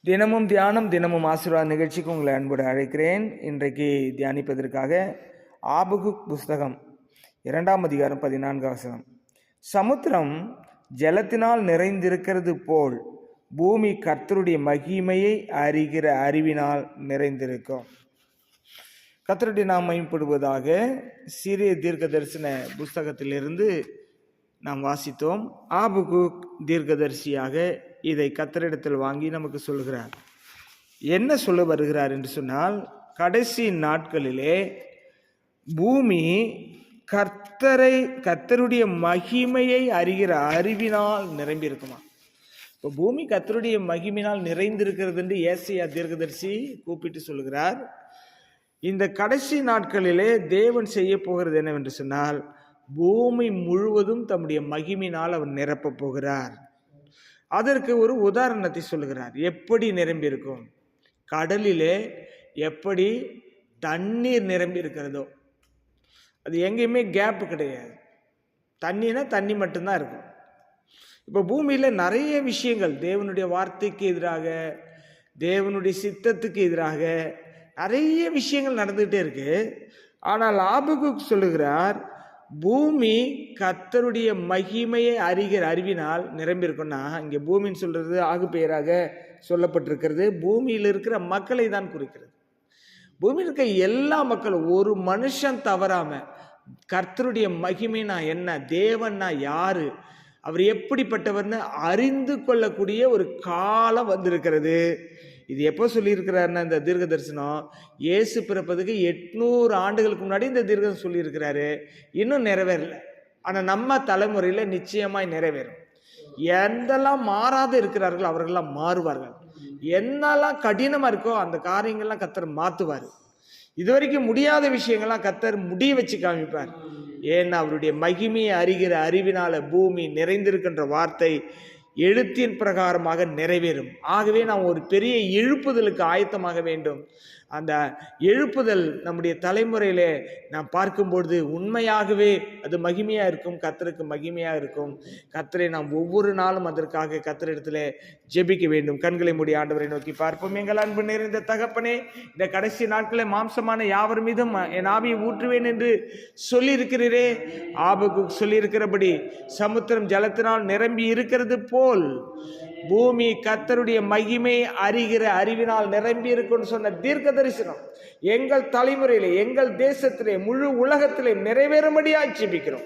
தினமும் தியானம் தினமும் ஆசீர்வாத நிகழ்ச்சிக்கு உங்களை அன்போடு அழைக்கிறேன். இன்றைக்கு தியானிப்பதற்காக ஆபகுக் புஸ்தகம் 2ஆம் அதிகாரம் 14ஆம் வசனம். சமுத்திரம் ஜலத்தினால் நிறைந்திருக்கிறது போல் பூமி கர்த்தருடைய மகிமையை அறிகிற அறிவினால் நிறைந்திருக்கும். கர்த்தருடைய நாம் மகிமைப்படுவதாக. சிறிய தீர்க்க தரிசன புஸ்தகத்திலிருந்து நாம் வாசித்தோம். ஆபகுக் தீர்க்கதரிசியாக இதை கர்த்தரிடத்தில் வாங்கி நமக்கு சொல்கிறார். என்ன சொல்ல வருகிறார் என்று சொன்னால், கடைசி நாட்களிலே பூமி கர்த்தருடைய மகிமையை அறிகிற அறிவினால் நிரம்பி இருக்குமா. இப்போ பூமி கர்த்தருடைய மகிமையினால் நிறைந்திருக்கிறது என்று ஏசாயா தீர்க்கதரிசி கூப்பிட்டு சொல்கிறார். இந்த கடைசி நாட்களிலே தேவன் செய்ய போகிறது என்னவென்று சொன்னால், பூமி முழுவதும் தம்முடைய மகிமையினால் அவர் நிரப்பப் போகிறார். அதற்கு ஒரு உதாரணத்தை சொல்லுகிறார். எப்படி நிரம்பி இருக்கும்? கடலிலே எப்படி தண்ணீர் நிரம்பி இருக்கிறதோ, அது எங்கேயுமே கேப் கிடையாது. தண்ணினா தண்ணி மட்டும்தான் இருக்கும். இப்போ பூமியில் நிறைய விஷயங்கள் தேவனுடைய வார்த்தைக்கு எதிராக, தேவனுடைய சித்தத்துக்கு எதிராக நிறைய விஷயங்கள் நடந்துகிட்டே இருக்கு. ஆனால் ஆபகுக் சொல்லுகிறார், பூமி கர்த்தருடைய மகிமையை அறிகிற அறிவினால் நிரம்பியிருக்குன்னா, இங்கே பூமின்னு சொல்றது ஆகு பெயராக சொல்லப்பட்டிருக்கிறது. பூமியில் இருக்கிற மக்களை தான் குறிக்கிறது. பூமியில் இருக்க எல்லா மக்களும், ஒரு மனுஷன் தவறாம கர்த்தருடைய மகிமைனா என்ன, தேவன்னா யாரு, அவர் எப்படிப்பட்டவர்னு அறிந்து கொள்ளக்கூடிய ஒரு காலம் வந்திருக்கிறது. இது எப்போ சொல்லியிருக்கிறாருன்னா, இந்த தீர்க்க தரிசனம் இயேசு பிறப்பதுக்கு 800 ஆண்டுகளுக்கு முன்னாடி இந்த தீர்க்கம் சொல்லியிருக்கிறாரு. இன்னும் நிறைவேறல. ஆனால் நம்ம தலைமுறையில் நிச்சயமாய் நிறைவேறும். எந்தெல்லாம் மாறாத இருக்கிறார்களோ அவர்களெல்லாம் மாறுவார்கள். என்னெல்லாம் கடினமாக இருக்கோ அந்த காரியங்கள்லாம் கர்த்தர் மாற்றுவார். இதுவரைக்கும் முடியாத விஷயங்கள்லாம் கர்த்தர் முடிய வச்சு காமிப்பார். ஏன்னா அவருடைய மகிமையை அறிகிற அறிவினால பூமி நிறைந்திருக்கின்ற வார்த்தை எழுத்தின் பிரகாரமாக நிறைவேறும். ஆகவே நாம் ஒரு பெரிய எழுப்புதலுக்கு ஆயத்தமாக வேண்டும். அந்த எழுப்புதல் நம்முடைய தலைமுறையிலே நாம் பார்க்கும்பொழுது உண்மையாகவே அது மகிமையாக இருக்கும், கர்த்தருக்கு மகிமையாக இருக்கும். கர்த்தரை நாம் ஒவ்வொரு நாளும் அதற்காக கர்த்தரிடத்தில் ஜெபிக்க வேண்டும். கண்களை மூடி ஆண்டவரை நோக்கி பார்ப்போம். எங்கள் அன்பு நிறைந்த தகப்பனே, இந்த கடைசி நாட்களில் மாம்சமான யாவர் மீதும் என் ஆவியை ஊற்றுவேன் என்று சொல்லியிருக்கிறீரே. ஆபகுக் சொல்லியிருக்கிறபடி சமுத்திரம் ஜலத்தினால் நிரம்பி இருக்கிறது போல் பூமி கர்த்தருடைய மகிமை அறிகிற அறிவினால் நிரம்பி இருக்குன்னு சொன்ன தீர்க்க தரிசனம் எங்கள் தலைமுறையிலே, எங்கள் தேசத்திலே, முழு உலகத்திலே நிறைவேறும்படியாக ஜெபிக்கிறோம்.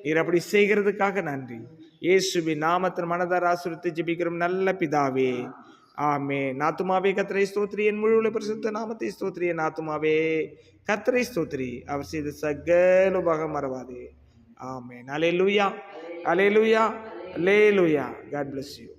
நீர் அப்படி செய்கிறதுக்காக நன்றி. இயேசுவின் நாமத்தின் மனதார ஆசீர்வதித்து ஜெபிக்கிறோம் நல்ல பிதாவே, ஆமென். ஆத்துமாவே கர்த்தரை ஸ்தோத்திரி, என் முழு பரிசுத்த நாமத்தை ஸ்தோத்திரி. என் ஆத்துமாவே கர்த்தரை ஸ்தோத்திரி, அவர் செய்த சகல உபகாரம் மறவாதே. ஆமென். அல்லேலூயா, அல்லேலூயா, அல்லேலூயா. God bless you.